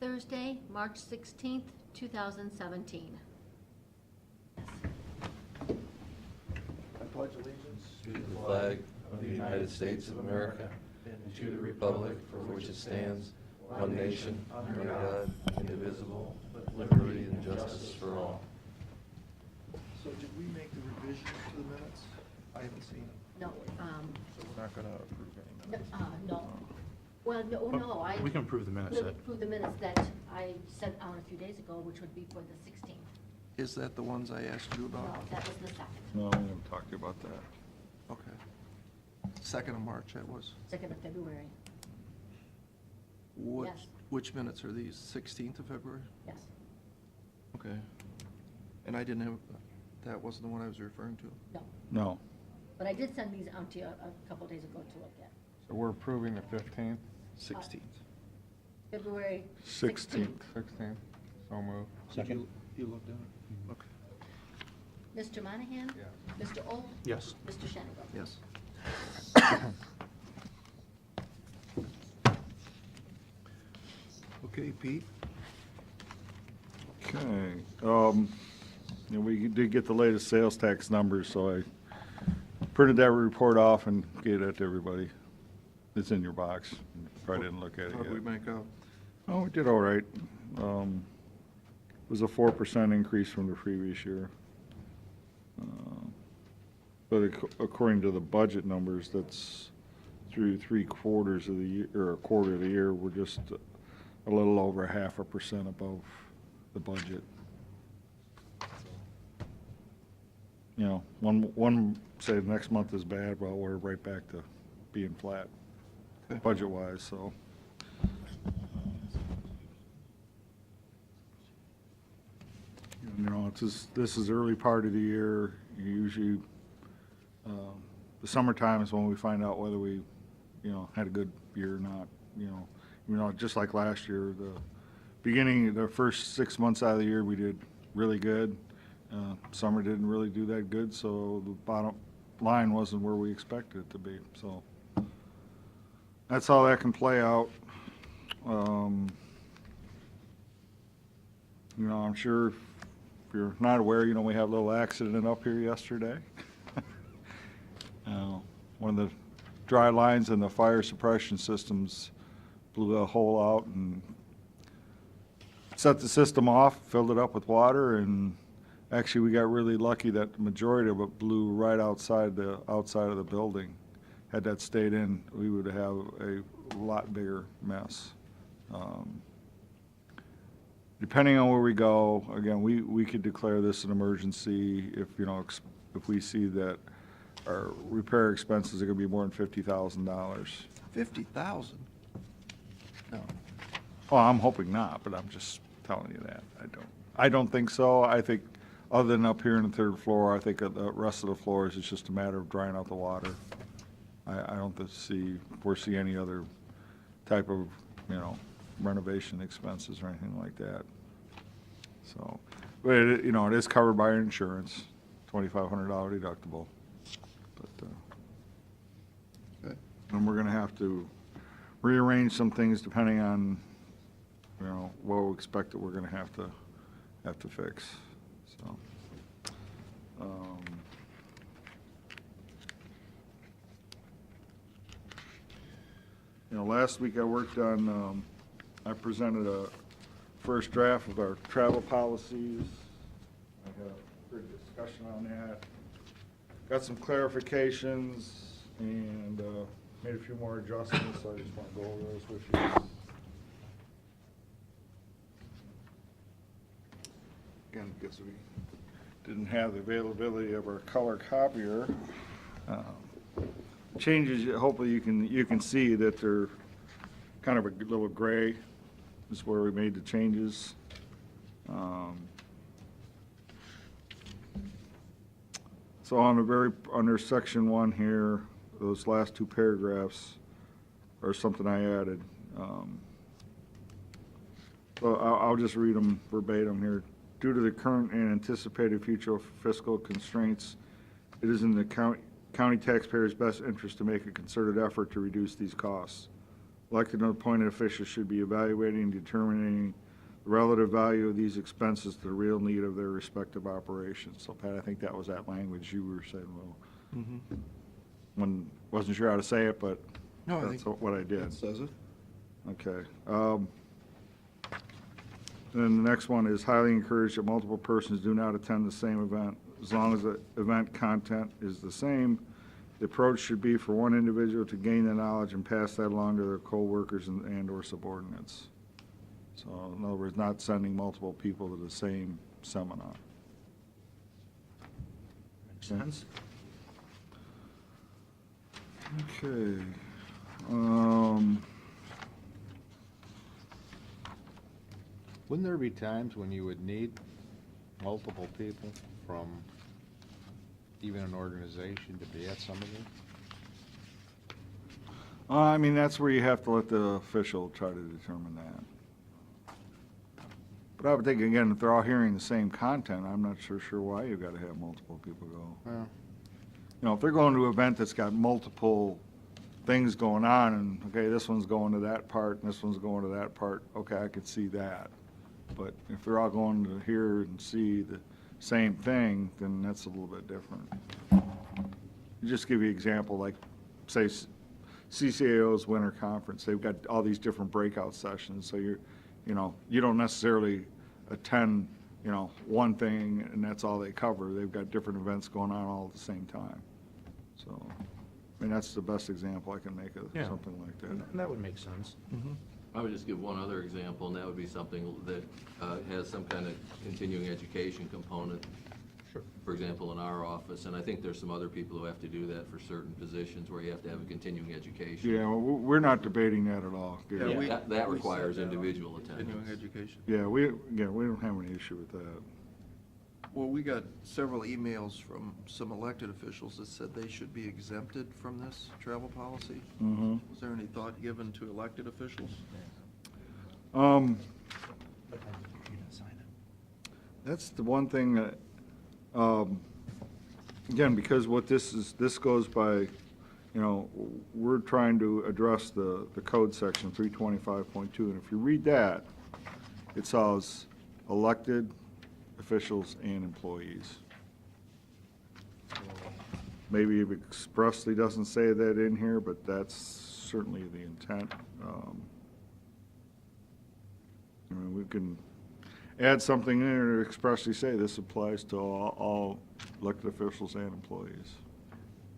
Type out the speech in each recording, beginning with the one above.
Thursday, March 16th, 2017. I pledge allegiance to the flag of the United States of America and to the republic for which it stands, one nation, under God, indivisible, with liberty and justice for all. So did we make the revisions to the minutes? I haven't seen them. No, So we're not going to approve any minutes? no. Well, no, I. We can approve the minutes. We'll approve the minutes that I sent out a few days ago, which would be for the 16th. Is that the ones I asked you No, about? that was the second, No, we haven't talked about that. Okay. 2nd of March, that was. 2nd of February, What? Yes. Which minutes are these? 16th of February? yes. Okay. And I didn't have, that wasn't the one I was referring to? No, No. but I did send these out to you a couple days ago to look at. So we're approving the 15th, 16th. February 16th. 16th, so moved. Second. You looked at it? Okay. Mr. Monahan? Yes. Mr. Old? Yes. Mr. Shenango? Yes. Okay, Pete? Okay. We did get the latest sales tax numbers, so I printed that report off and gave that to everybody. It's in your box. Probably didn't look at it How did we yet. make out? Oh, we did all right. It was a 4% increase from the previous year. But according to the budget numbers, that's through 3/4 of the year, or a quarter of the year, we're just a little over 0.5% above the budget. You know, one say the next month is bad, well, we're right back to being flat, Okay. budget-wise, so. You know, this is early part of the year. Usually, the summertime is when we find out whether we, had a good year or not. Just like last year, the first 6 months out of the year, we did really good. Summer didn't really do that good, so the bottom line wasn't where we expected it to be. So that's how that can play out. I'm sure if you're not aware, we had a little accident up here yesterday. One of the dry lines in the fire suppression systems blew a hole out and set the system off, filled it up with water, and actually we got really lucky that the majority of it blew right outside of the building. Had that stayed in, we would have a lot bigger mess. Depending on where we go, again, we could declare this an emergency if we see that our repair expenses are going to be more than $50,000. 50,000? No. Well, I'm hoping not, but I'm just telling you that. I don't think so. I think, other than up here in the 3rd floor, I think the rest of the floors, it's just a matter of drying out the water. I don't foresee any other type of, renovation expenses or anything like that. So, but it is covered by our insurance, $2,500 deductible. But, Okay. and we're gonna have to rearrange some things depending on, what we expect that we're gonna have to fix, so. Last week I worked on, I presented a first draft of our travel policies. I had a good discussion on that. Got some clarifications and made a few more adjustments, so I just want to go over those with you. Again, because we didn't have the availability of our color copier. Changes, hopefully you can see that they're kind of a little gray. This is where we made the changes. So under section 1 here, those last 2 paragraphs are something I added. So I'll just read them verbatim here. Due to the current and anticipated future fiscal constraints, it is in the county taxpayers' best interest to make a concerted effort to reduce these costs. Elected and appointed officials should be evaluating and determining the relative value of these expenses to the real need of their respective operations. So Pat, I think that was that language you were saying, well, wasn't sure how to say it, but No, I that's think what I did. It says it. Okay. Then the next one is highly encouraged that multiple persons do not attend the same event. As long as the event content is the same, the approach should be for one individual to gain the knowledge and pass that along to their coworkers and/or subordinates. So in other words, not sending multiple people to the same seminar. Makes sense. Okay. Wouldn't there be times when you would need multiple people from even an organization to be at some of them? I mean, that's where you have to let the official try to determine that. But I would think, again, if they're all hearing the same content, I'm not sure why you gotta have multiple people go. Well, You know, if they're going to an event that's got multiple things going on, and, okay, this one's going to that part, and this one's going to that part, okay, I could see that. But if they're all going to hear and see the same thing, then that's a little bit different. Just give you an example, like, say, CCAO's winter conference, they've got all these different breakout sessions, so you don't necessarily attend, one thing and that's all they cover. They've got different events going on all at the same time. So, I mean, that's the best example I can make of Yeah. something like that. And that would make sense. I would just give one other example, and that would be something that has some kind of continuing education component. Sure. For example, in our office, and I think there's some other people who have to do that for certain positions where you have to have a continuing education. Yeah, well, we're not debating that at all. Gary. we- That we requires said that on individual Continuing attendance. education. Yeah, we don't have any issue with that. Well, we got several emails from some elected officials that said they should be exempted from this travel policy. Mm-hmm. Was there any thought given to elected officials? But I think you didn't sign it. That's the one thing that, again, because what this goes by, we're trying to address the code section 325.2, and if you read that, it says elected officials and employees. Maybe it expressly doesn't say that in here, but that's certainly the intent. I mean, we can add something in there to expressly say this applies to all elected officials and employees.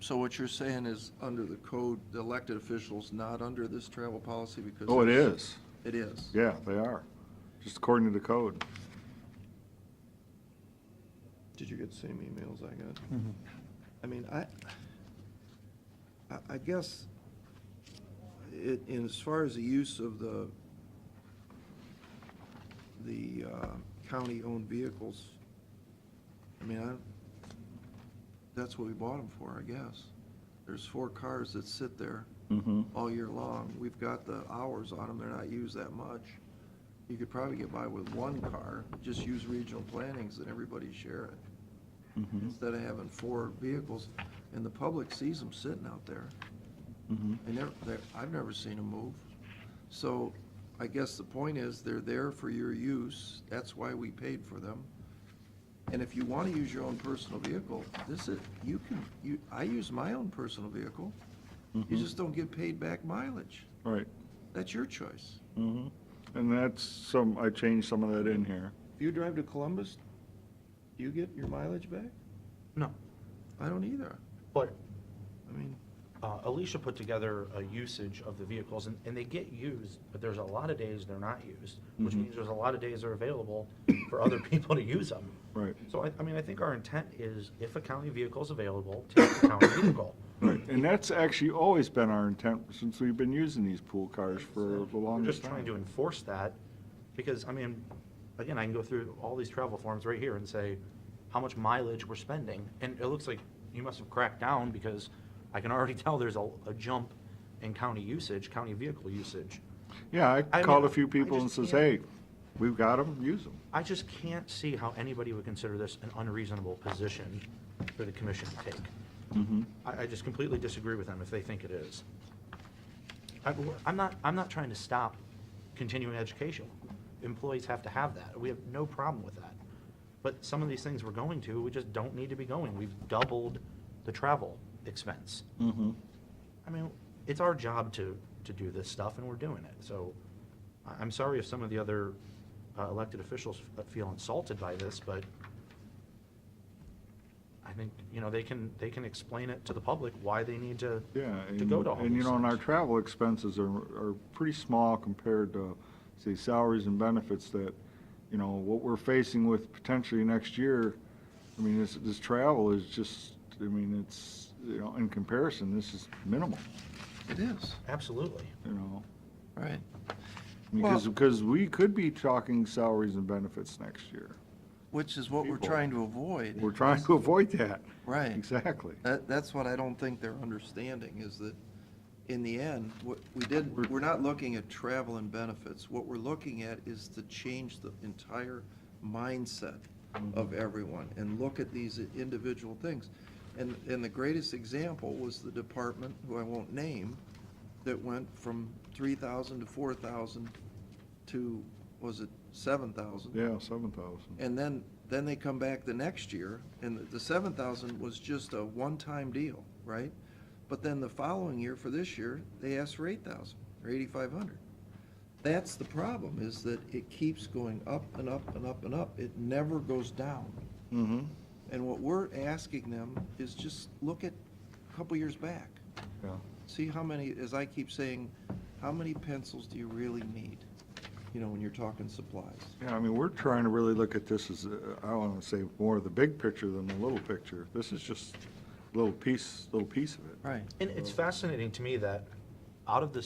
So what you're saying is, under the code, the elected officials not under this travel policy because? Oh, it there's- is. It is? Yeah, they are, just according to the code. Did you get the same emails I got? I mean, I guess, in as far as the use of the county-owned vehicles, I mean, that's what we bought them for, I guess. There's 4 cars that sit there Mm-hmm. all year long. We've got the hours on them, they're not used that much. You could probably get by with 1 car, just use regional plannings and everybody share it. Mm-hmm. Instead of having 4 vehicles, and the public sees them sitting out there. Mm-hmm. And I've never seen them move. So I guess the point is, they're there for your use, that's why we paid for them. And if you want to use your own personal vehicle, I use my own personal vehicle. You Mhm. just don't get paid back mileage. Right. That's your choice. Mm-hmm. And that's I changed some of that in here. If you drive to Columbus, do you get your mileage back? No, I don't either. but I mean, Alicia put together a usage of the vehicles, and they get used, but there's a lot of days they're not used, which Mhm. means there's a lot of days they're available for other people to use them. Right. So I mean, I think our intent is, if a county vehicle is available, take the county vehicle. Right. And that's actually always been our intent since we've been using these pool cars for the We're longest just time. trying to enforce that, because, I mean, again, I can go through all these travel forms right here and say how much mileage we're spending, and it looks like you must have cracked down, because I can already tell there's a jump in county usage, county vehicle usage. Yeah, I I called a mean, few I people and just says, can't- hey, we've got them, use them. I just can't see how anybody would consider this an unreasonable position for the commission to take. Mm-hmm. I just completely disagree with them if they think it is. I'm not trying to stop continuing education. Employees have to have that. We have no problem with that. But some of these things we're going to, we just don't need to be going. We've doubled the travel expense. Mm-hmm. I mean, it's our job to do this stuff, and we're doing it. So I'm sorry if some of the other elected officials feel insulted by this, but I think, they can explain it to the public why they need to Yeah. go to all And, these and our things. travel expenses are pretty small compared to, say, salaries and benefits that, what we're facing with potentially next year. I mean, this travel is just, I mean, it's, in comparison, this is minimal, It is, Absolutely. right. Because we could be talking salaries and benefits next year. Which is what we're People. trying to avoid. We're trying to avoid that. Right. Exactly. That's what I don't think they're understanding, is that in the end, we're not looking at travel and benefits. What we're looking at is to change the entire mindset of everyone and look at these individual things. And the greatest example was the department, who I won't name, that went from 3,000 to 4,000 to, was it 7,000? Yeah, 7,000. And then they come back the next year, and the 7,000 was just a one-time deal, right? But then the following year, for this year, they asked for 8,000 or 8,500. That's the problem, is that it keeps going up and up and up and up. It never goes down. Mm-hmm. And what we're asking them is just look at a couple years back. Yeah. See how many, as I keep saying, how many pencils do you really need, when you're talking supplies? Yeah, I mean, we're trying to really look at this as, I want to say, more of the big picture than the little picture. This is just a little piece of it. Right. And it's fascinating to me that out of the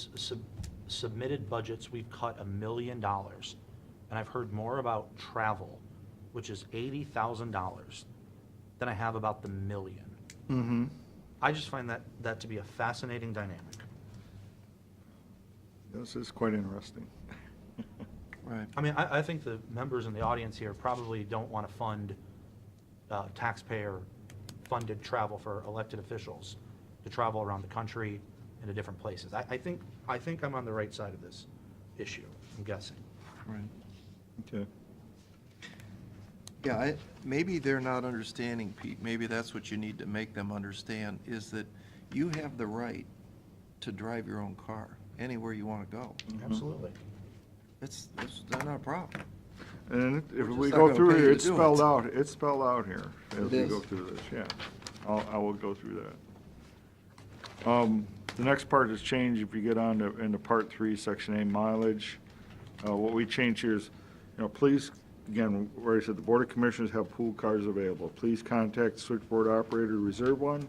submitted budgets, we've cut $1 million. And I've heard more about travel, which is $80,000, than I have about the million. Mm-hmm. I just find that to be a fascinating dynamic. This is quite interesting. Right. I mean, I think the members in the audience here probably don't want to fund taxpayer-funded travel for elected officials to travel around the country and to different places. I think I'm on the right side of this issue, I'm guessing. Right. Okay. Yeah, maybe they're not understanding, Pete. Maybe that's what you need to make them understand, is that you have the right to drive your own car anywhere you want to go. Absolutely. It's not a problem. And if We're we just go not gonna through pay here, you it's to do it. spelled out here as It we is. go through this, yeah. I will go through that. The next part is change, if you get on to, into Part 3, Section A, mileage. What we change here is, please, again, where I said, the Board of Commissioners have pool cars available. Please contact the switchboard operator to reserve one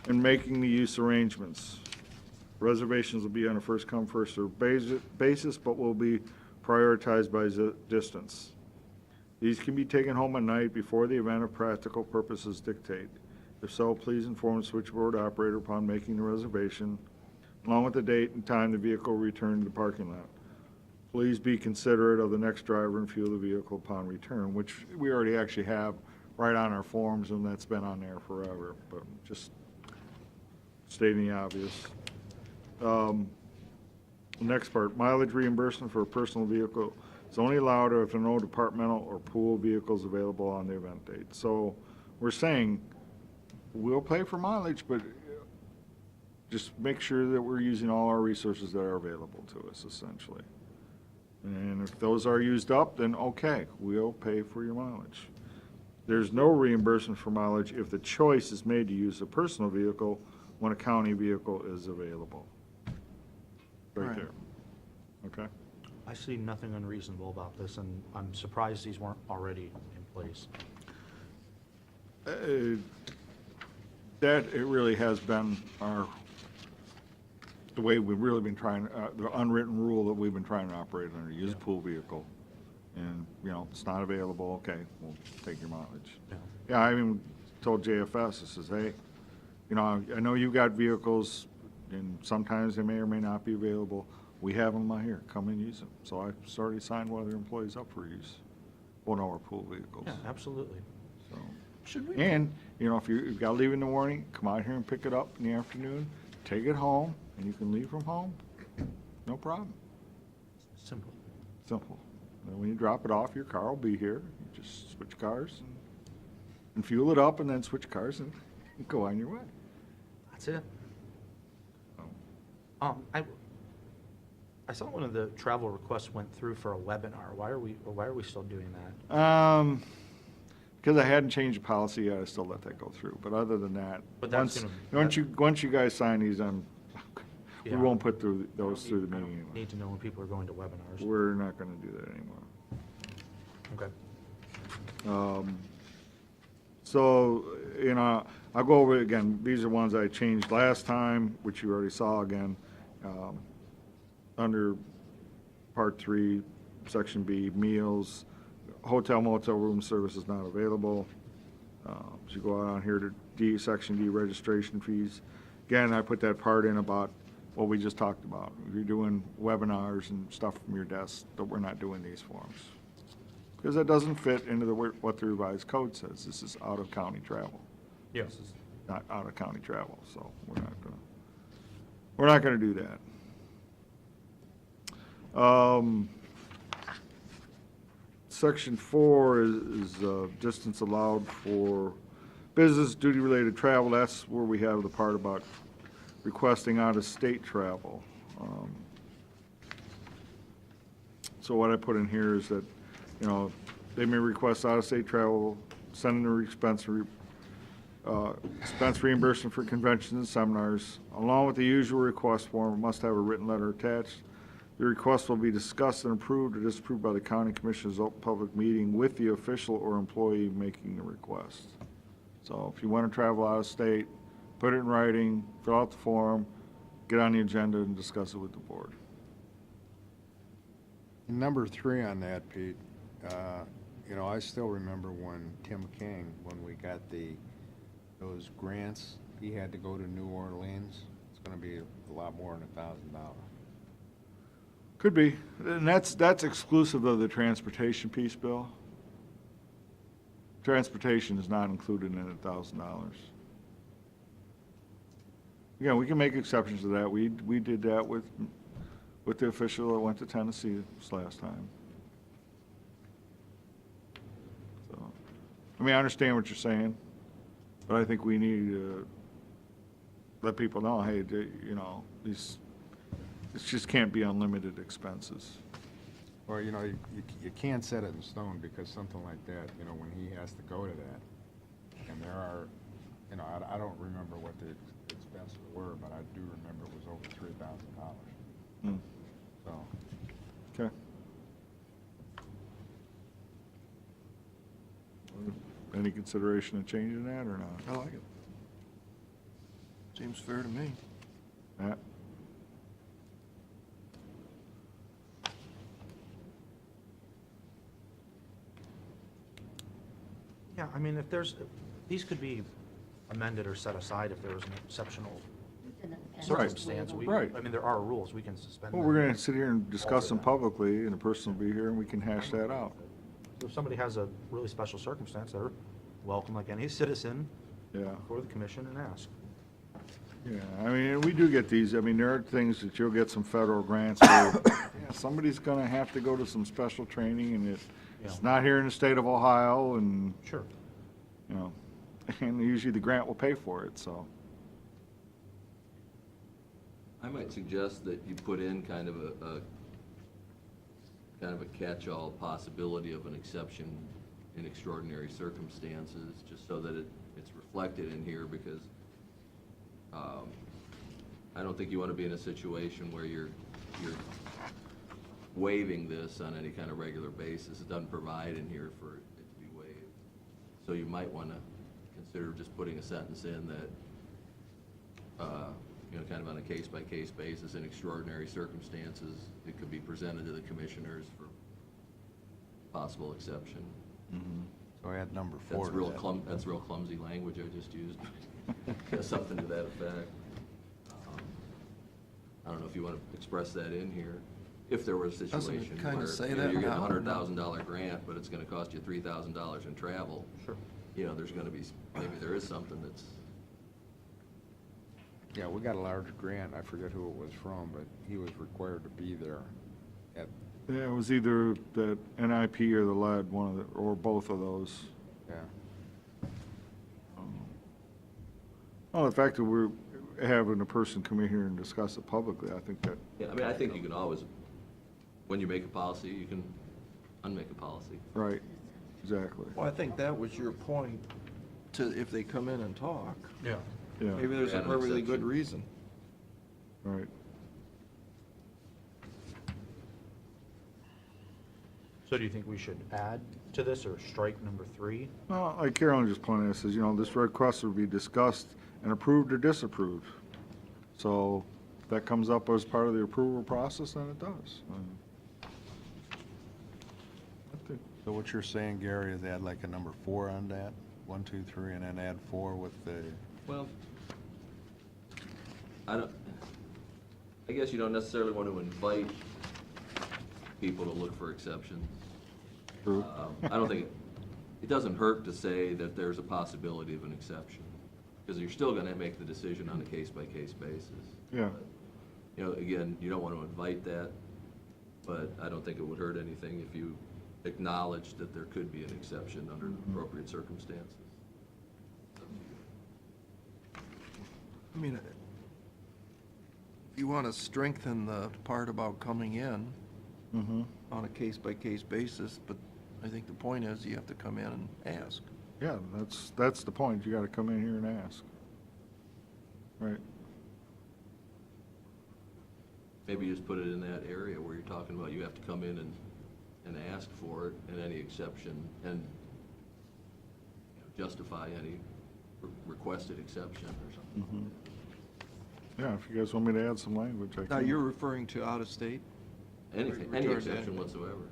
and making the use arrangements. Reservations will be on a first-come, first-served basis, but will be prioritized by distance. These can be taken home at night before the event if practical purposes dictate. If so, please inform the switchboard operator upon making the reservation, along with the date and time the vehicle will return to the parking lot. Please be considerate of the next driver and fuel the vehicle upon return, which we already actually have right on our forms, and that's been on there forever, but just stating the obvious. Next part, mileage reimbursement for a personal vehicle is only allowed if there are no departmental or pool vehicles available on the event date. So we're saying, we'll pay for mileage, but just make sure that we're using all our resources that are available to us, essentially. And if those are used up, then okay, we'll pay for your mileage. There's no reimbursement for mileage if the choice is made to use a personal vehicle when a county vehicle is available. Right Right. there. Okay? I see nothing unreasonable about this, and I'm surprised these weren't already in place. That, it really has been the way we've really been trying, the unwritten rule that we've been trying to operate under, use a pool vehicle. And, it's not available, okay, we'll take your mileage. Yeah. Yeah, I even told JFS, I says, hey, I know you've got vehicles, and sometimes they may or may not be available. We have them out here, come and use them. So I already signed one of their employees up for use, one of our pool vehicles. Yeah, absolutely. So. Should we? And, if you've got to leave in the morning, come out here and pick it up in the afternoon, take it home, and you can leave from home no problem. Simple. Simple. And when you drop it off, your car will be here. You just switch cars and fuel it up and then switch cars and go on your way. That's it. So, I saw one of the travel requests went through for a webinar. Why are we still doing that? Because I hadn't changed the policy yet, I still let that go through. But other than that, But that's once you guys sign these, we Yeah. won't put those through the I meeting don't anymore. need to know when people are going to webinars. We're not gonna do that anymore. Okay. So, I'll go over it again. These are ones I changed last time, which you already saw again. Under Part 3, Section B, meals, hotel motel room service is not available. So you go on here to D, Section D, registration fees. Again, I put that part in about what we just talked about. If you're doing webinars and stuff from your desk, that we're not doing these forms. Because that doesn't fit into what the revised code says. This is out-of-county travel. Yeah. This is not out-of-county travel, so we're not gonna do that. Section 4 is distance allowed for business duty-related travel. That's where we have the part about requesting out-of-state travel. So what I put in here is that, they may request out-of-state travel, send in expense reimbursement for conventions and seminars. Along with the usual request form, it must have a written letter attached. The request will be discussed and approved or disapproved by the county commission's open public meeting with the official or employee making the request. So if you want to travel out of state, put it in writing, fill out the form, get on the agenda and discuss it with the board. Number 3 on that, Pete, I still remember when Tim King, when we got those grants, he had to go to New Orleans. It's gonna be a lot more than $1,000. Could be, and that's exclusive of the transportation piece, Bill. Transportation is not included in $1,000. Again, we can make exceptions to that. We did that with the official that went to Tennessee this last time. So, I understand what you're saying, but I think we need to let people know, hey, this just can't be unlimited expenses. Well, you can't set it in stone because something like that, when he has to go to that, and there are, I don't remember what the expenses were, but I do remember it was over $3,000. So. Okay. Any consideration of changing that or not? I like it. Seems fair to me. Matt? Yeah, these could be amended or set aside if there was an exceptional And circumstance. Right. There are rules, we can suspend Well, them. we're gonna sit here and discuss them publicly, and the person will be here, and we can hash that out. So if somebody has a really special circumstance, they're welcome like any citizen Yeah, before the commission and ask. yeah, we do get these, there are things that you'll get some federal grants where, somebody's gonna have to go to some special training, and it's Yeah. not here in the state of Ohio, and, Sure. and usually the grant will pay for it, so. I might suggest that you put in kind of a catch-all possibility of an exception in extraordinary circumstances, just so that it's reflected in here, because I don't think you want to be in a situation where you're waiving this on any kind of regular basis. It doesn't provide in here for it to be waived. So you might want to consider just putting a sentence in that, kind of on a case-by-case basis, in extraordinary circumstances, it could be presented to the commissioners for possible exception. So add number 4 That's to that. That's real clumsy language I just used. Something to that effect. I don't know if you want to express that in here. If there were a situation kinda where say you're that getting a now? $100,000 grant, but it's going to cost you $3,000 in travel. Sure. There's going to be, maybe there is something that's Yeah, we got a large grant, I forget who it was from, but he was required to be there at, Yeah, it was either the NIP or the lead, one of the, or both of those. yeah. Well, the fact that we're having a person come in here and discuss it publicly, I think that, Yeah, I mean, I think you can always, when you make a policy, you can unmake a policy. right, exactly. Well, I think that was your point, to, if they come in and talk, Yeah. Yeah, maybe there's a Add an perfectly good exception. reason. right. So do you think we should add to this or strike number 3? Well, like Carolyn just pointed out, says, you know, this request will be discussed and approved or disapproved. So if that comes up as part of the approval process, then it does. I think- So what you're saying, Gary, is add like a number 4 on that? 1, 2, 3, and then add 4 with the, Well, I guess you don't necessarily want to invite people to look for exceptions. True. I don't think, it doesn't hurt to say that there's a possibility of an exception, because you're still gonna make the decision on a case-by-case basis. Yeah, You know, again, you don't want to invite that, but I don't think it would hurt anything if you acknowledged that there could be an exception under the appropriate circumstances. I mean, if you want to strengthen the part about coming in mm-hmm, on a case-by-case basis, but I think the point is you have to come in and ask. yeah, that's the point, you gotta come in here and ask. Right, Maybe just put it in that area where you're talking about you have to come in and ask for it, and any exception, and justify any requested exception or something. mm-hmm. Yeah, if you guys want me to add some language, I can. Now, you're referring to out-of-state? Anything, Re- any return to exception anything. whatsoever.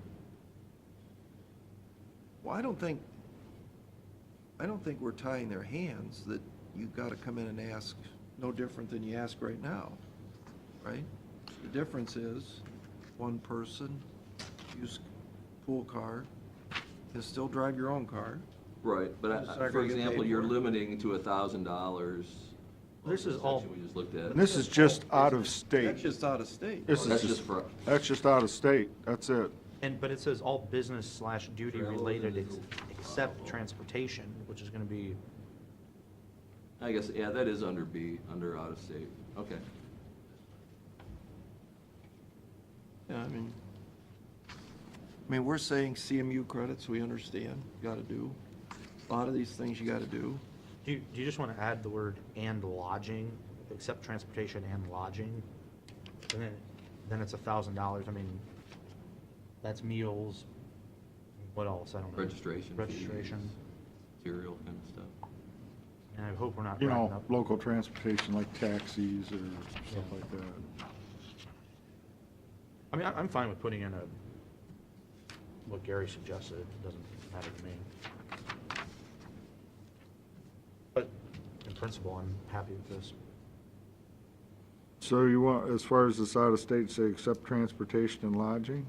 Well, I don't think we're tying their hands, that you've got to come in and ask, no different than you ask right now, right? The difference is, one person, use pool car, can still drive your own car. Right, but It's not for gonna get example, paid you're for it. limiting to $1,000. This is all- We just looked at. And this is just out of state. That's just out-of-state. This That's is just for, That's just out of state, that's it. But it says all business/duty Travel related and- except transportation, which is gonna be, I guess, yeah, that is under B, under out of state. Okay. Yeah, I mean, we're saying CMU credits, we understand, you gotta do. A lot of these things you gotta do. do you just wanna add the word "and lodging," except transportation and lodging? And then it's $1,000, I mean, that's meals, what else, I don't know. Registration. fees, Registration, Material kind of stuff. and I hope we're not You wrapping know, up. local transportation like taxis or stuff like that. I mean, I'm fine with putting in what Gary suggested, it doesn't matter to me. But in principle, I'm happy with this. So you want, as far as this out of state, say except transportation and lodging?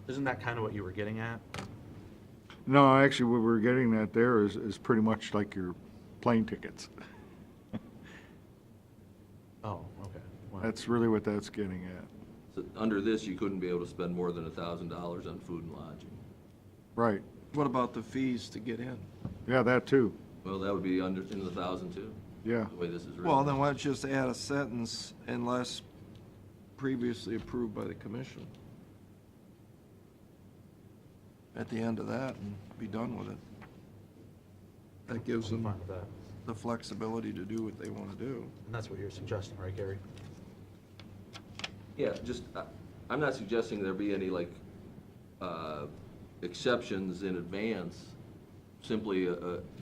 Isn't that kind of what you were getting at? No, actually, what we're getting at there is pretty much like your plane tickets. Oh, okay. Well, That's really what that's getting at. So under this, you couldn't be able to spend more than $1,000 on food and lodging. Right, What about the fees to get in? yeah, that too, Well, that would be under, in the 1,000 too, yeah. the way this is written. Well, then why don't you just add a sentence, unless previously approved by the commission? At the end of that, and be done with it. That gives I'm them fine with that. the flexibility to do what they want to do. And that's what you're suggesting, right, Gary? Yeah, just, I'm not suggesting there be any, like, exceptions in advance, simply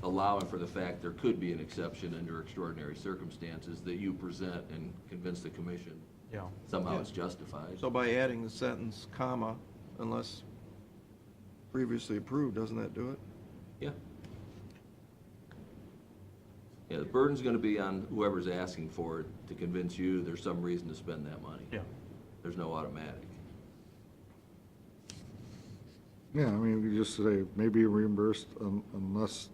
allowing for the fact there could be an exception under extraordinary circumstances that you present and convince the commission Yeah. somehow Yeah. it's justified. So by adding the sentence, comma, unless previously approved, doesn't that do it? Yeah. Yeah, the burden's gonna be on whoever's asking for it to convince you there's some reason to spend that money. Yeah. There's no automatic. Yeah, I mean, we just say, maybe reimbursed unless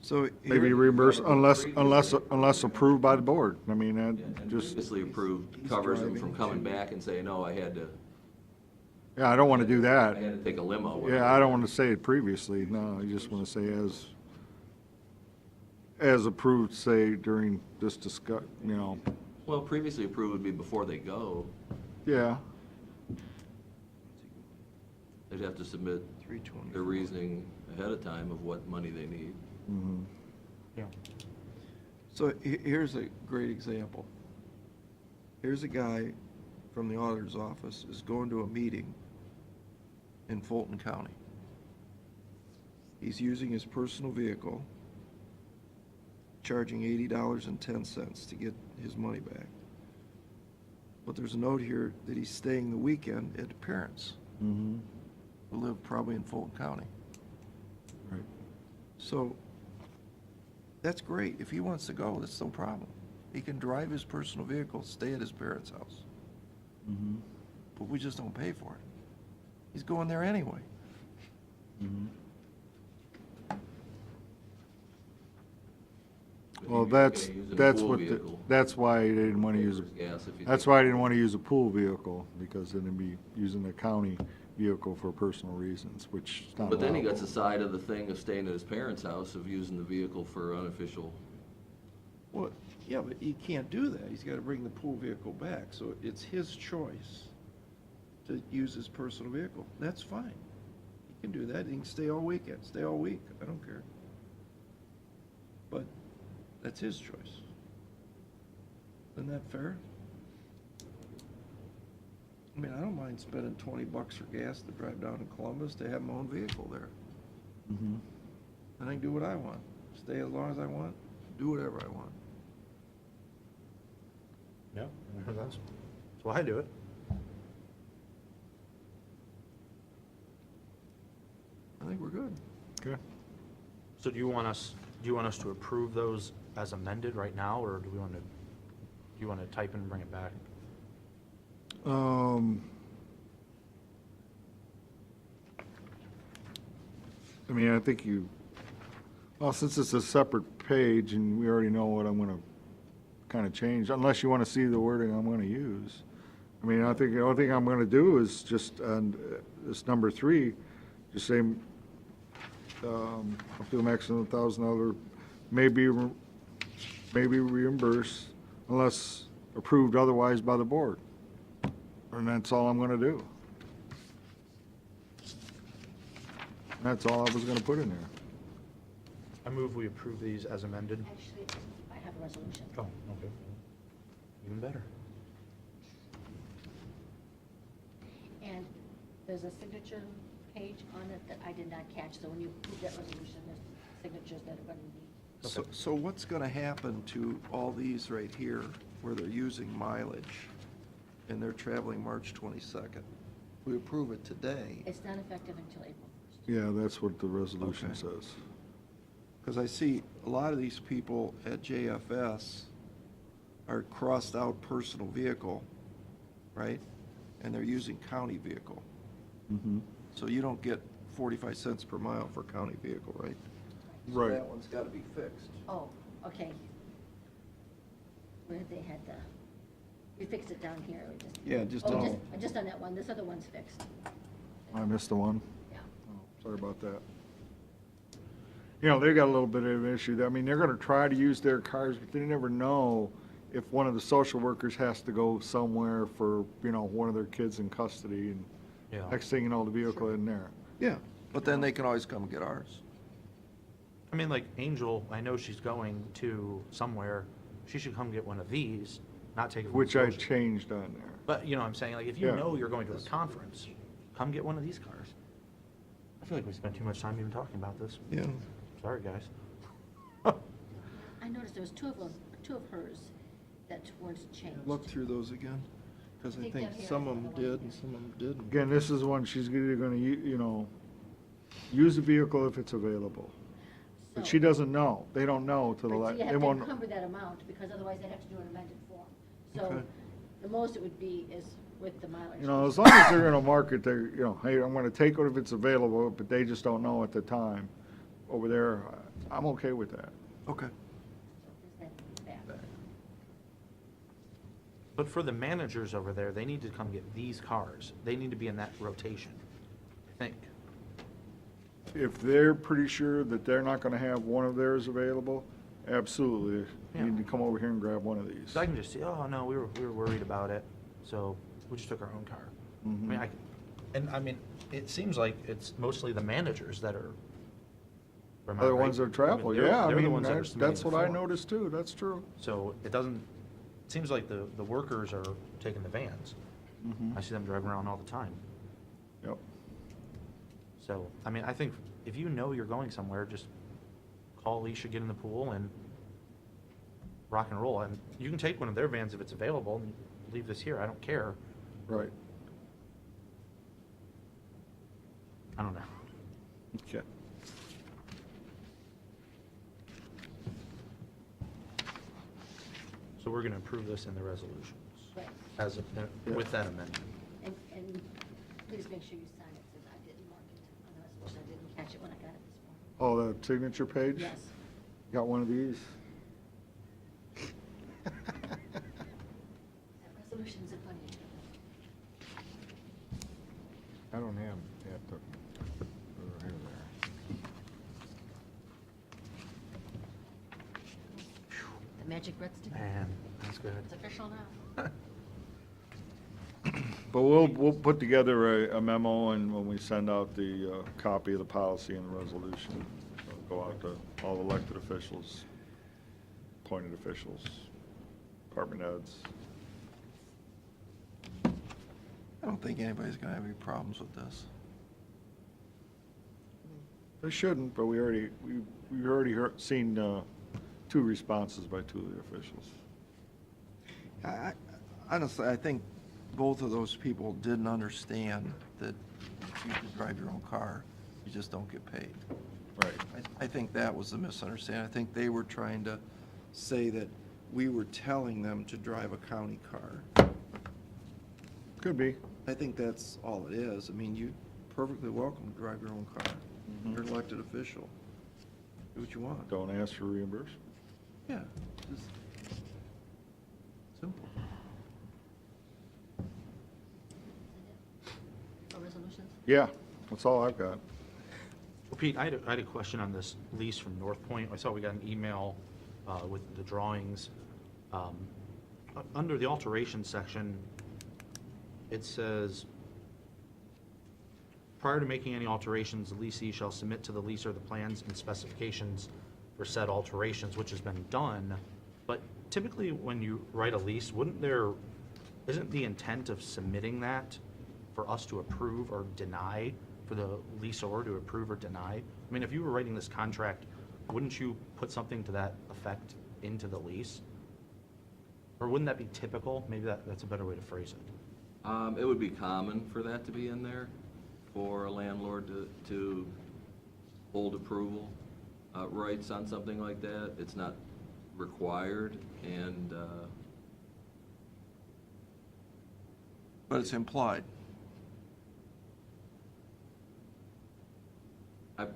So maybe here, reimburse unless approved by the board. I mean, that And just, previously approved covers them from coming back and saying, no, I had to yeah, I don't want to do that. take a limo. Yeah, I don't want to say it previously, no, I just want to say as approved, say, during this Well, previously approved would be before they go. yeah, They'd have to submit 320. their reasoning ahead of time of what money they need. mhm. Yeah. So here's a great example. Here's a guy from the auditor's office is going to a meeting in Fulton County. He's using his personal vehicle, charging $80.10 to get his money back. But there's a note here that he's staying the weekend at parents Mhm. who live probably in Fulton County. Right. So that's great. If he wants to go, that's no problem. He can drive his personal vehicle, stay at his parents' house. Mhm. But we just don't pay for it. He's going there anyway. Mhm. But Well, you're that's, gonna use a that's pool what, vehicle. that's why I didn't want to use, Gas if you that's take- why I didn't want to use a pool vehicle, because then it'd be using the county vehicle for personal reasons, which is not But then he gets allowable. the side of the thing of staying at his parents' house of using the vehicle for unofficial. Well, yeah, but he can't do that. He's got to bring the pool vehicle back. So it's his choice to use his personal vehicle. That's fine. He can do that. He can stay all weekend, stay all week. I don't care. But that's his choice. Isn't that fair? I mean, I don't mind spending $20 for gas to drive down to Columbus to have my own vehicle there. Mhm. And I can do what I want. Stay as long as I want, do whatever I want. Yeah, that's why I do it. I think we're good. Okay. So do you want us to approve those as amended right now, or do you want to type and bring it back? I mean, I think well, since it's a separate page and we already know what I'm gonna kind of change, unless you want to see the wording I'm gonna use. I mean, I think the only thing I'm gonna do is just, on this number 3, just say, up to a maximum of $1,000, maybe reimbursed unless approved otherwise by the board. And that's all I'm gonna do. That's all I was gonna put in there. I move we approve these as amended. Actually, I have a resolution. Oh, okay. Even better. And there's a signature page on it that I did not catch, so when you approve that resolution, there's signatures that are going to be. So what's going to happen to all these right here where they're using mileage and they're traveling March 22nd? We approve it today, It's not effective until April 1st. Yeah, that's what the resolution Okay. says. because I see a lot of these people at JFS are crossed out personal vehicle, right? And they're using county vehicle. Mm-hmm. So you don't get 45 cents per mile for county vehicle, right? So Right. that one's got to be fixed. Oh, okay. Where they had we fixed it down here. We just. Yeah, just Oh, don't- just on that one. This other one's fixed. I missed the one. Yeah. Oh, sorry about that. You know, they got a little bit of an issue. I mean, they're gonna try to use their cars, but they never know if one of the social workers has to go somewhere for, one of their kids in custody, and Yeah. next thing you know, the vehicle isn't there. Yeah, but then they can always come and get ours. I mean, like Angel, I know she's going to somewhere. She should come get one of these, not take it from Which I social. changed on there. But, I'm saying, like, if you Yeah. know you're going to a conference, come get one of these cars. I feel like we spent too much time even talking about this. Yeah. Sorry, guys. I noticed there was two of hers that weren't changed. Look through those again, because I Take think that here, some of them the one did here. and some of them didn't. Again, this is one, she's either gonna, use the vehicle if it's available. But she So- doesn't know. They don't know till the, But you they have to won't. encumber that amount, because otherwise they'd have to do an amended form. So Okay. the most it would be is with the mileage. As long as they're gonna market their, hey, I'm gonna take it if it's available, but they just don't know at the time. Over there, I'm okay with that. Okay. So is that bad? But for the managers over there, they need to come get these cars. They need to be in that rotation, I think. If they're pretty sure that they're not gonna have one of theirs available, absolutely, you need to come over here and grab one of these. So I can just see, oh, no, we were worried about it, so we just took our own car. I mean, I mean, it seems like it's mostly the managers that are. am I Other right? ones that I mean, travel, they're- yeah, I they're the mean, ones that are submitting that's the what I form. noticed too, that's true. So it seems like the workers are taking the vans. I see them driving around all the time. Yep. So, I mean, I think if you know you're going somewhere, just call Alicia, get in the pool, and rock and roll. And you can take one of their vans if it's available and leave this here. I don't care. Right, I don't know. okay. So we're going to approve this in the resolutions Right. as with that amendment. And please make sure you sign it, because I didn't mark it on the resolution. I didn't catch it when I got it this morning. Oh, the signature page? Yes. Got one of these? That resolution's in front of you. I don't have that, here there. The magic red stick. Man, that's good. It's official now. But we'll put together a memo, and when we send out the copy of the policy and the resolution, it'll go out to all elected officials, appointed officials, department heads. I don't think anybody's gonna have any problems with this. They shouldn't, but we've already seen 2 responses by 2 of the officials. Honestly, I think both of those people didn't understand that you can drive your own car, you just don't get paid. Right. I think that was the misunderstanding. I think they were trying to say that we were telling them to drive a county car. Could be. I think that's all it is. I mean, you're perfectly welcome to drive your own car. You're an elected official. Do what you want. Don't ask for reimbursement. Yeah, just simple. For resolutions? Yeah, that's all I've got. Well, Pete, I had a question on this lease from North Point. I saw we got an email with the drawings. Under the alterations section, it says, prior to making any alterations, the leasee shall submit to the leaser the plans and specifications for said alterations, which has been done. But typically, when you write a lease, isn't the intent of submitting that for us to approve or deny, for the leaseor to approve or deny? I mean, if you were writing this contract, wouldn't you put something to that effect into the lease? Or wouldn't that be typical? Maybe that's a better way to phrase it. It would be common for that to be in there, for a landlord to hold approval rights on something like that. It's not required, and But it's implied.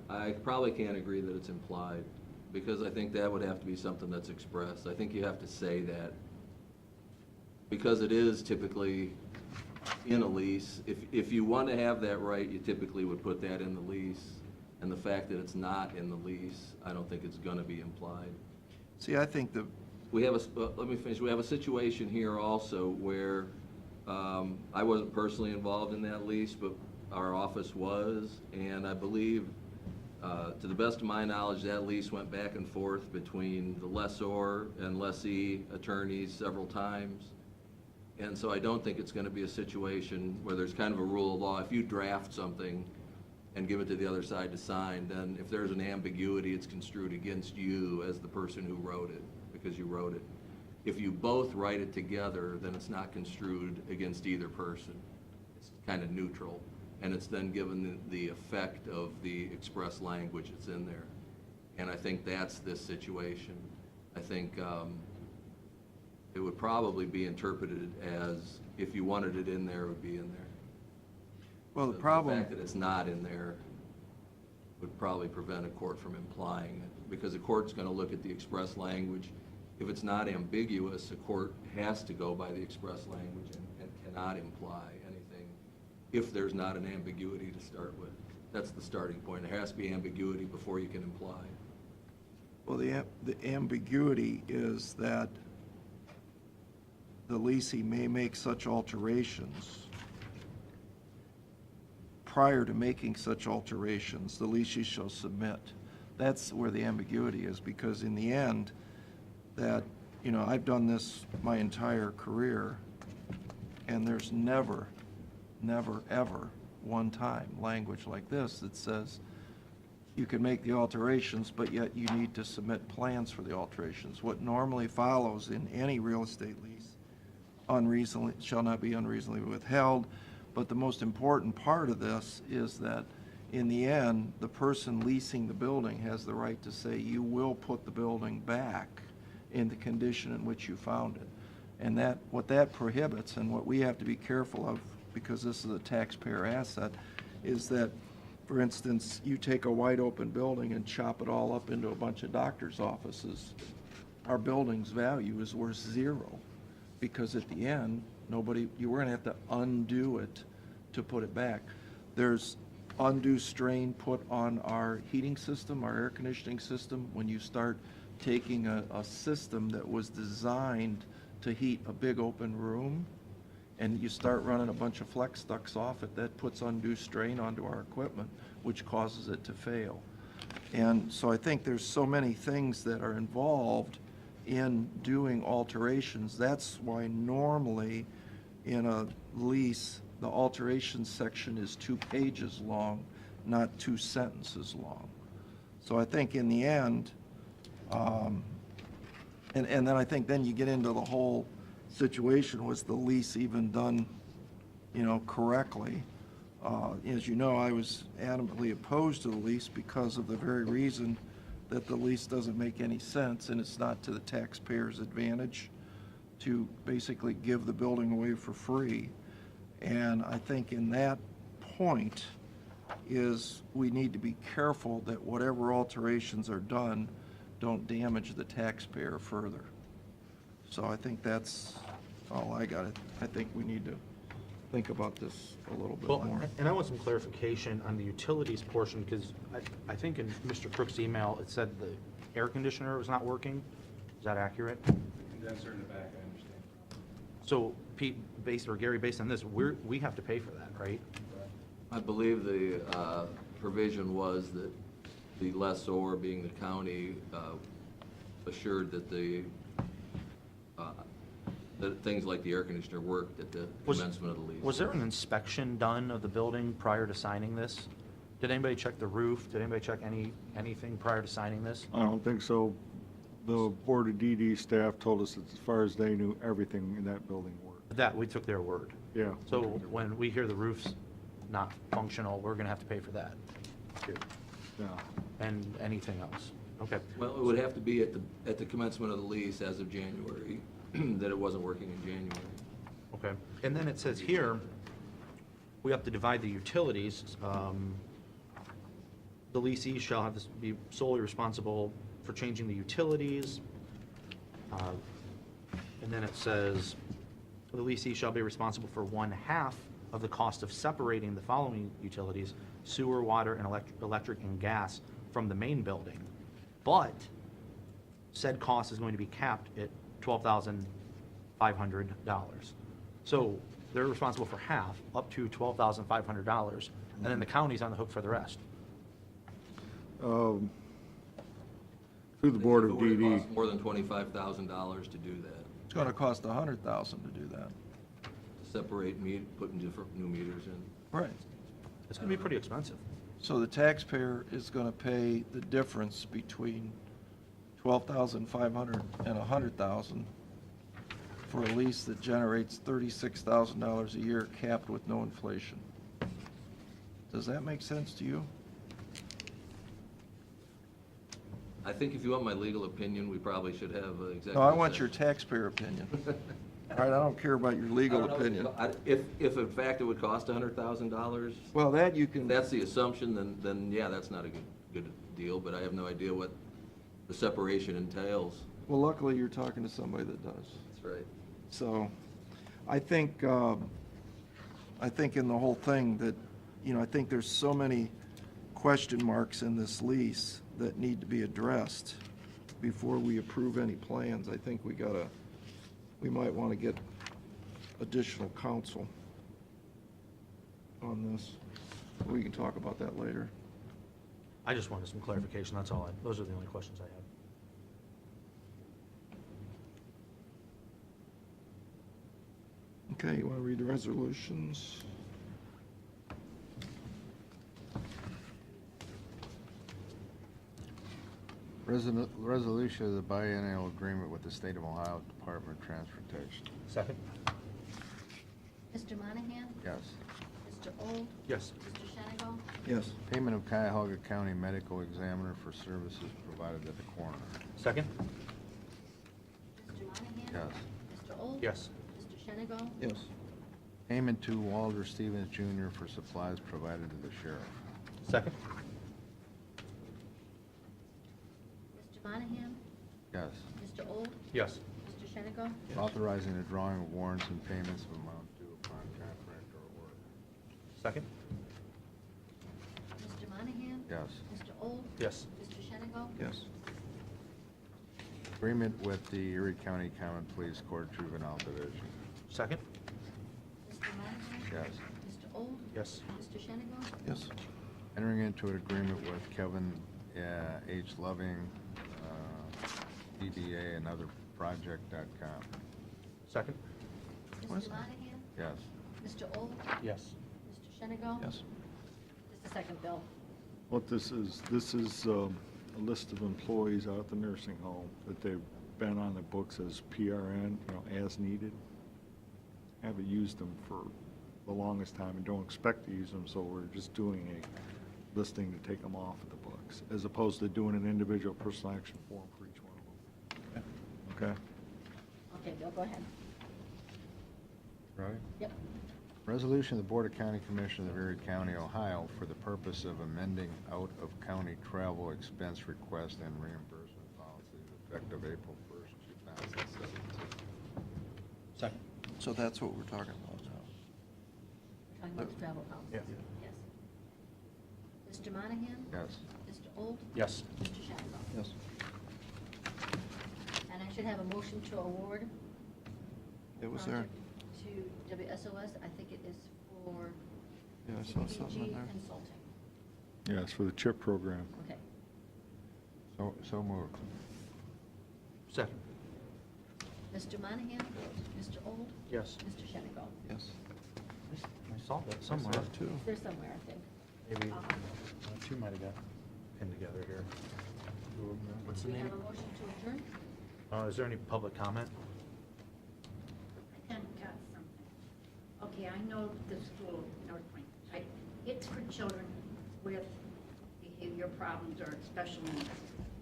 I probably can't agree that it's implied, because I think that would have to be something that's expressed. I think you have to say that, because it is typically in a lease. If you want to have that right, you typically would put that in the lease, and the fact that it's not in the lease, I don't think it's going to be implied. See, I think We have let me finish. We have a situation here also where I wasn't personally involved in that lease, but our office was, and I believe, to the best of my knowledge, that lease went back and forth between the lessor and lessee attorneys several times. And so I don't think it's going to be a situation where there's kind of a rule of law. If you draft something and give it to the other side to sign, then if there's an ambiguity, it's construed against you as the person who wrote it, because you wrote it. If you both write it together, then it's not construed against either person. It's kind of neutral, and it's then given the effect of the express language that's in there. And I think that's this situation. I think it would probably be interpreted as, if you wanted it in there, it would be in there. well, the The problem, fact that it's not in there would probably prevent a court from implying it, because the court's gonna look at the express language. If it's not ambiguous, the court has to go by the express language and cannot imply anything if there's not an ambiguity to start with. That's the starting point. There has to be ambiguity before you can imply. Well, the ambiguity is that the leasing may make such alterations. Prior to making such alterations, the leasing shall submit. That's where the ambiguity is, because in the end, that, I've done this my entire career, and there's never, ever one time language like this that says you can make the alterations, but yet you need to submit plans for the alterations. What normally follows in any real estate lease, shall not be unreasonably withheld, but the most important part of this is that in the end, the person leasing the building has the right to say, you will put the building back in the condition in which you found it. And what that prohibits, and what we have to be careful of, because this is a taxpayer asset, is that, for instance, you take a wide open building and chop it all up into a bunch of doctor's offices. Our building's value is worth zero, because at the end, you were gonna have to undo it to put it back. There's undue strain put on our heating system, our air conditioning system, when you start taking a system that was designed to heat a big open room, and you start running a bunch of flex ducts off it, that puts undue strain onto our equipment, which causes it to fail. And so I think there's so many things that are involved in doing alterations. That's why normally in a lease, the alterations section is 2 pages long, not 2 sentences long. So I think in the end, and then I think then you get into the whole situation, was the lease even done, correctly? As you know, I was adamantly opposed to the lease because of the very reason that the lease doesn't make any sense, and it's not to the taxpayer's advantage to basically give the building away for free. And I think in that point is we need to be careful that whatever alterations are done don't damage the taxpayer further. So I think that's all I got. I think we need to think about this a little bit Well, more. and I want some clarification on the utilities portion, because I think in Mr. Crook's email, it said the air conditioner was not working. Is that accurate? Condenser in the back, I understand. So Pete, Gary, based on this, we have to pay for that, right? I believe the provision was that the lessor, being the county, assured that that things like the air conditioner worked at the commencement of the lease. Was there an inspection done of the building prior to signing this? Did anybody check the roof? Did anybody check anything prior to signing this? I don't think so. The Board of DD staff told us that as far as they knew, everything in that building worked. That, we took their word. Yeah. So when we hear the roof's not functional, we're gonna have to pay for that, Yeah. and anything else. Okay. Well, it would have to be at the commencement of the lease as of January, that it wasn't working in January. Okay, and then it says here, we have to divide the utilities. The leasee shall have this be solely responsible for changing the utilities. And then it says, the leasee shall be responsible for 1/2 of the cost of separating the following utilities: sewer, water, and electric and gas from the main building. But said cost is going to be capped at $12,500. So they're responsible for half, up to $12,500, and then the county's on the hook for the rest. Through the Board of It would DD. cost more than $25,000 to do that, It's gonna cost $100,000 to do that. to separate putting different new meters in. Right. It's gonna be pretty expensive. So the taxpayer is gonna pay the difference between $12,500 and $100,000 for a lease that generates $36,000 a year, capped with no inflation. Does that make sense to you? I think if you want my legal opinion, we probably should have an executive. No, I want your session. taxpayer opinion. All right, I don't care about your legal I don't know. opinion. If in fact it would cost $100,000, Well, that you can. if that's the assumption, then yeah, that's not a good deal, but I have no idea what the separation entails. Well, luckily, you're talking to somebody that does. That's right. So, I think in the whole thing that, I think there's so many question marks in this lease that need to be addressed before we approve any plans. I think we might want to get additional counsel on this. We can talk about that later. I just wanted some clarification, that's all. Those are the only questions I had. Okay, you want to read the resolutions? Resolution of the biennial agreement with the State of Ohio Department of Transportation. Second? Mr. Monahan? Yes. Mr. Old? Yes. Mr. Shenigo? Yes. Payment of Cuyahoga County Medical Examiner for services provided at the coroner. Second? Mr. Monahan? Yes. Mr. Old? Yes. Mr. Shenigo? Yes. Payment to Walter Stevens Jr. for supplies provided to the sheriff. Second? Mr. Monahan? Yes. Mr. Old? Yes. Mr. Shenigo? Authorizing the drawing of warrants and payments of amount due upon contract or award. Second? Mr. Monahan? Yes. Mr. Old? Yes. Mr. Shenigo? Yes. Agreement with the Erie County Common Pleas Court Juvenile Division. Second? Mr. Monahan? Yes. Mr. Old? Yes. Mr. Shenigo? Yes. Entering into an agreement with Kevin H. Loving, DBA and other project.com. Second? What is Mr. that? Monahan? Yes. Mr. Old? Yes. Mr. Shenigo? Yes. Just a second, Bill. What this is a list of employees out at the nursing home that they've been on the books as PRN, as needed. Haven't used them for the longest time and don't expect to use them, so we're just doing a listing to take them off of the books, as opposed to doing an individual personal action form for each one of them. Okay? Okay, Bill, go ahead. Right. Yep. Resolution of the Board of County Commissioners of Erie County, Ohio, for the purpose of amending out-of-county travel expense request and reimbursement policies effective April 1st, 2017. Second? So that's what we're talking about now. We're talking about the travel policy. Yeah. Yes. Mr. Monahan? Yes. Mr. Old? Yes. Mr. Shenigo? Yes. And I should have a motion to award It was there. project to WSOS. I think it is for Yeah, I saw something in CPG there. Consulting. Yeah, it's for the CHIP program. Okay. So moved. Second? Mr. Monahan? Mr. Old? Yes. Mr. Shenigo? Yes. I saw that somewhere. Myself, too. There's somewhere, I think. Maybe two might have got pinned together here. What's the Do we name? have a motion to adjourn? Is there any public comment? I kind of got something. Okay, I know the school, North Point, it's for children with behavior problems or special needs.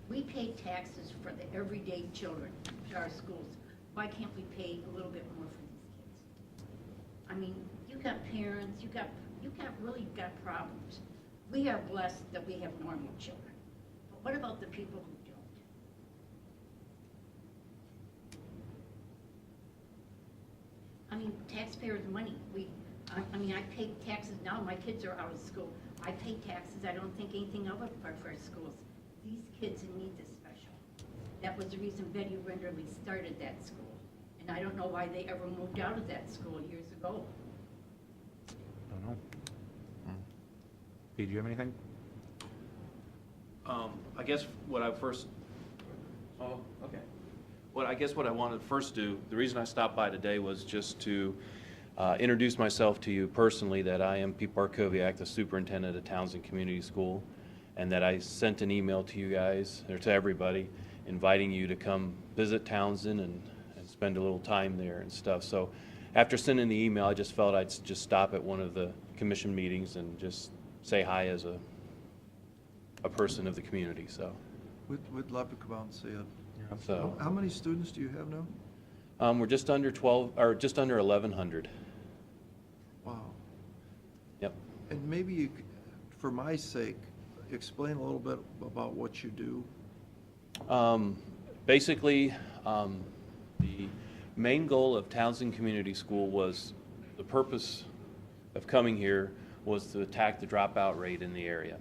We pay taxes for the everyday children to our schools. Why can't we pay a little bit more for these kids? I mean, you got parents, you got really got problems. We are blessed that we have normal children. But what about the people who don't? I mean, taxpayers' money, I mean, I pay taxes now, my kids are out of school. I pay taxes, I don't think anything of it for our schools. These kids need this special. That was the reason Betty Renderly started that school. And I don't know why they ever moved out of that school years ago. I don't know. Pete, do you have anything? I guess what I first, oh, okay. I guess what I wanted to first do, the reason I stopped by today was just to introduce myself to you personally, that I am Pete Barkowiak, the superintendent of Townsend Community School, and that I sent an email to you guys, or to everybody, inviting you to come visit Townsend and spend a little time there and stuff. So after sending the email, I just felt I'd just stop at one of the commission meetings and just say hi as a person of the community, so. We'd love to come out and see it. So, How many students do you have now? we're just under 12, or just under 1,100. Wow. Yep. And maybe you, for my sake, explain a little bit about what you do. Basically, the main goal of Townsend Community School was, the purpose of coming here was to attack the dropout rate in the area.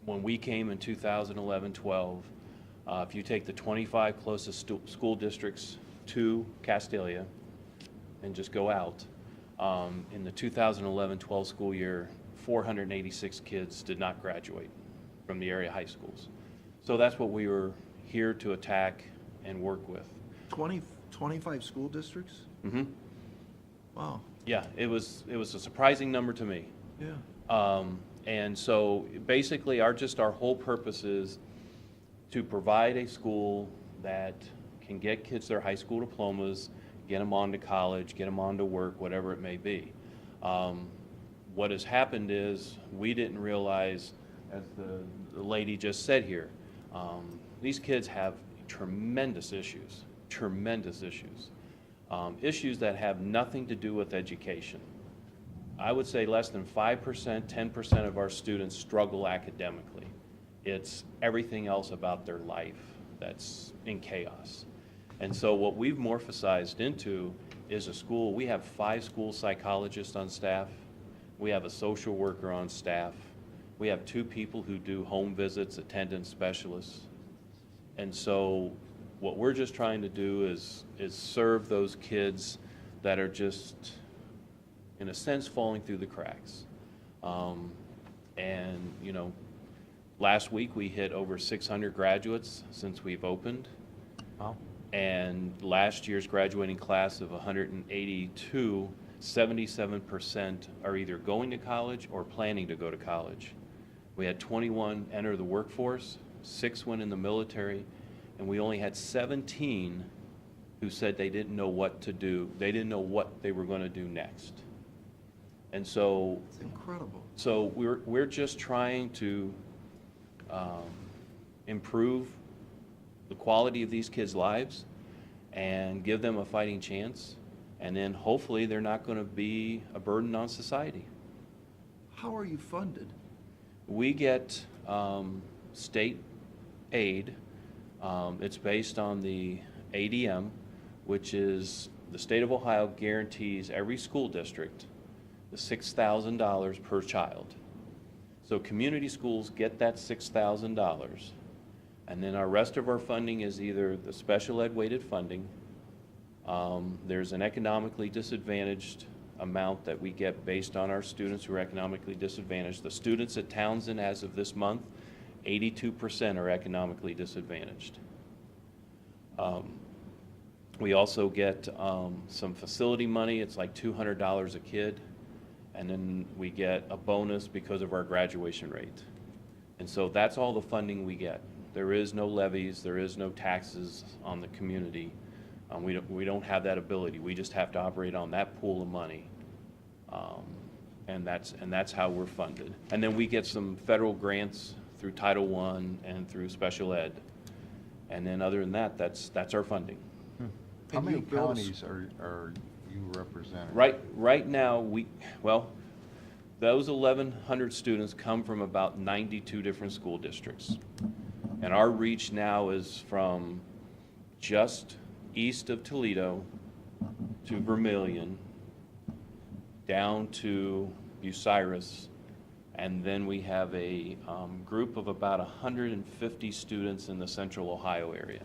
When we came in 2011-12, if you take the 25 closest school districts to Castalia and just go out, in the 2011-12 school year, 486 kids did not graduate from the area high schools. So that's what we were here to attack and work with. 25 school districts? Mm-hmm. Wow, Yeah, it was a surprising number to me. yeah. And so basically our whole purpose is to provide a school that can get kids their high school diplomas, get them on to college, get them on to work, whatever it may be. What has happened is we didn't realize, as the lady just said here, these kids have tremendous issues, issues that have nothing to do with education. I would say less than 5%, 10% of our students struggle academically. It's everything else about their life that's in chaos. And so what we've morphosized into is a school. We have 5 school psychologists on staff. We have a social worker on staff. We have 2 people who do home visits, attendance specialists. And so what we're just trying to do is serve those kids that are just, in a sense, falling through the cracks. And, you know, last week we hit over 600 graduates since we've opened. Wow. And last year's graduating class of 182, 77% are either going to college or planning to go to college. We had 21 enter the workforce, 6 went in the military, and we only had 17 who said they didn't know what to do. They didn't know what they were going to do next. And so, It's incredible. so we're just trying to improve the quality of these kids' lives and give them a fighting chance. And then hopefully they're not going to be a burden on society. How are you funded? We get state aid. It's based on the ADM, which is the state of Ohio guarantees every school district the $6,000 per child. So community schools get that $6,000. And then our rest of our funding is either the special ed weighted funding. There's an economically disadvantaged amount that we get based on our students who are economically disadvantaged. The students at Townsend as of this month, 82% are economically disadvantaged. We also get some facility money. It's like $200 a kid. And then we get a bonus because of our graduation rate. And so that's all the funding we get. There is no levies, there is no taxes on the community. We don't have that ability. We just have to operate on that pool of money. And that's how we're funded. And then we get some federal grants through Title I and through special ed. And then other than that, that's our funding. How And many you build- counties are you representing? Right now, those 1,100 students come from about 92 different school districts. And our reach now is from just east of Toledo to Vermillion, down to Bucyrus, and then we have a group of about 150 students in the central Ohio area.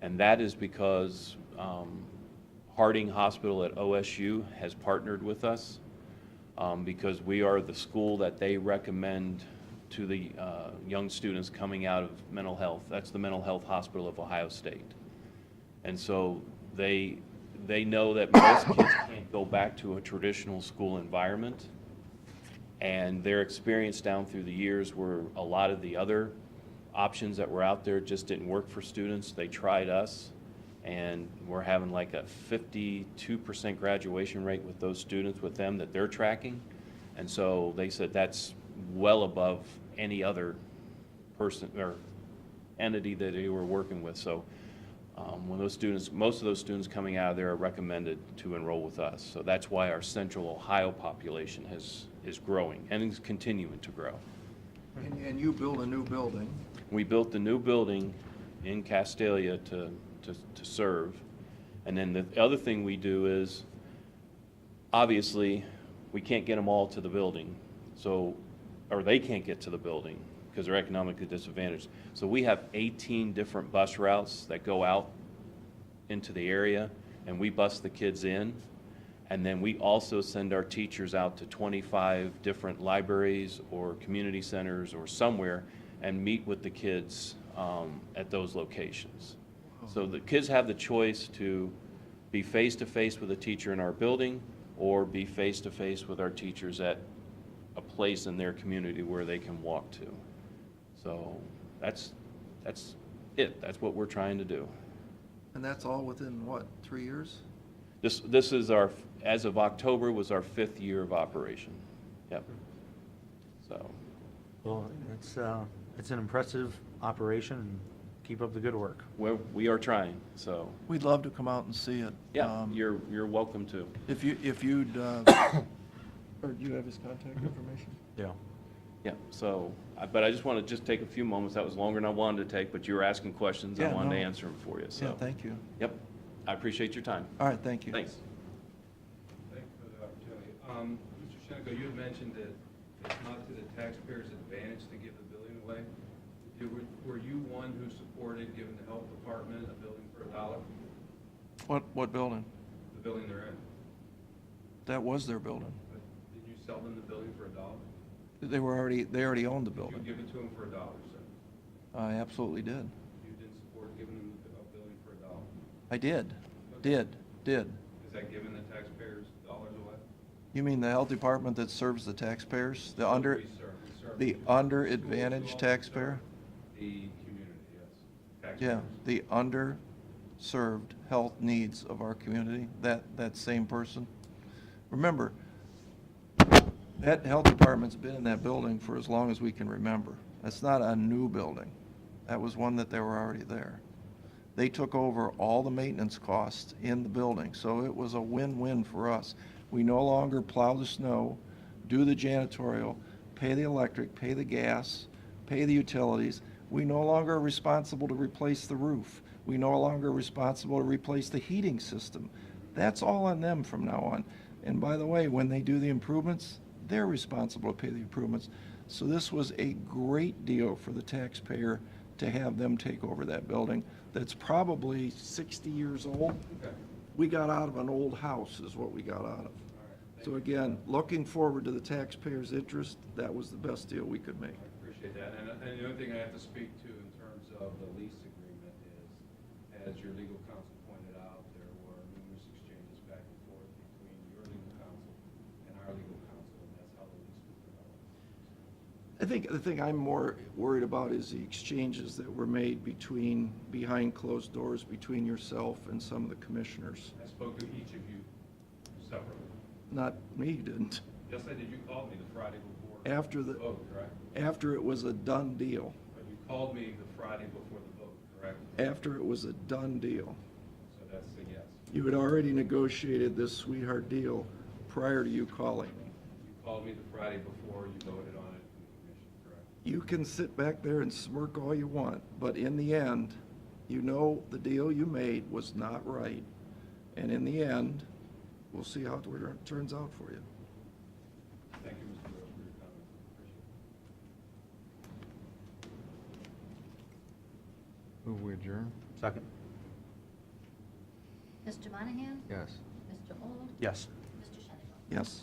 And that is because Harding Hospital at OSU has partnered with us because we are the school that they recommend to the young students coming out of mental health. That's the Mental Health Hospital of Ohio State. And so they know that most kids can't go back to a traditional school environment. And their experience down through the years were a lot of the other options that were out there just didn't work for students. They tried us, and we're having like a 52% graduation rate with those students with them that they're tracking. And so they said that's well above any other person or entity that they were working with. So when those students, most of those students coming out of there are recommended to enroll with us. So that's why our central Ohio population is growing and is continuing to grow. And you build a new building. We built the new building in Castalia to serve. And then the other thing we do is, obviously, we can't get them all to the building. So, or they can't get to the building because they're economically disadvantaged. So we have 18 different bus routes that go out into the area, and we bus the kids in. And then we also send our teachers out to 25 different libraries or community centers or somewhere and meet with the kids at those locations. So the kids have the choice to be face-to-face with a teacher in our building or be face-to-face with our teachers at a place in their community where they can walk to. So that's it. That's what we're trying to do. And that's all within, what, 3 years? This is our, as of October, was our 5th year of operation. Yep. So, Well, it's an impressive operation, and keep up the good work. we are trying, so, We'd love to come out and see it. yeah, you're welcome to. If you'd, or do you have his contact information? Yeah. Yeah, so, but I just want to just take a few moments. That was longer than I wanted to take, but you were asking questions. I Yeah, wanted to no. answer them for you, so. Yeah, thank you. Yep. I appreciate your time. All right, thank you. Thanks. Thank you for the opportunity. Mr. Shenko, you had mentioned that it's not to the taxpayers' advantage to give the building away. Were you one who supported giving the health department a building for $1? What building? The building they're in. That was their building. But did you sell them the building for $1? They already owned the Did you building. give it to them for $1, sir? I absolutely did. You didn't support giving them a building for $1? I did. Did. Is that giving the taxpayers dollars away? You mean the health department that serves the taxpayers? The We serve the schools, under-advantaged schools, taxpayer? the community, yes. Yeah, Taxpayers. the underserved health needs of our community, that same person. Remember, that health department's been in that building for as long as we can remember. That's not a new building. That was one that they were already there. They took over all the maintenance costs in the building, so it was a win-win for us. We no longer plow the snow, do the janitorial, pay the electric, pay the gas, pay the utilities. We no longer are responsible to replace the roof. We no longer are responsible to replace the heating system. That's all on them from now on. And by the way, when they do the improvements, they're responsible to pay the improvements. So this was a great deal for the taxpayer to have them take over that building that's probably 60 years old. Okay. We got out of an old house is what we got out of. So again, looking forward to the taxpayers' interest, that was the best deal we could make. I appreciate that. And the only thing I have to speak to in terms of the lease agreement is, as your legal counsel pointed out, there were numerous exchanges back and forth between your legal counsel and our legal counsel, and that's how the lease was developed. I think the thing I'm more worried about is the exchanges that were made behind closed doors between yourself and some of the commissioners. I spoke to each of you separately. Not me, you didn't. Yes, I did. You called me the Friday before. After the- vote, correct? After it was a done deal. But you called me the Friday before the vote, correct? After it was a done deal. So that's a yes. You had already negotiated this sweetheart deal prior to you calling me. You called me the Friday before you voted on it in the commission, correct? You can sit back there and smirk all you want, but in the end, you know the deal you made was not right. And in the end, we'll see how it turns out for you. Thank you, Mr. Rose, for your comments. Appreciate it. Move we adjourn? Second? Mr. Monahan? Yes. Mr. Old? Yes. Mr. Shenko? Yes.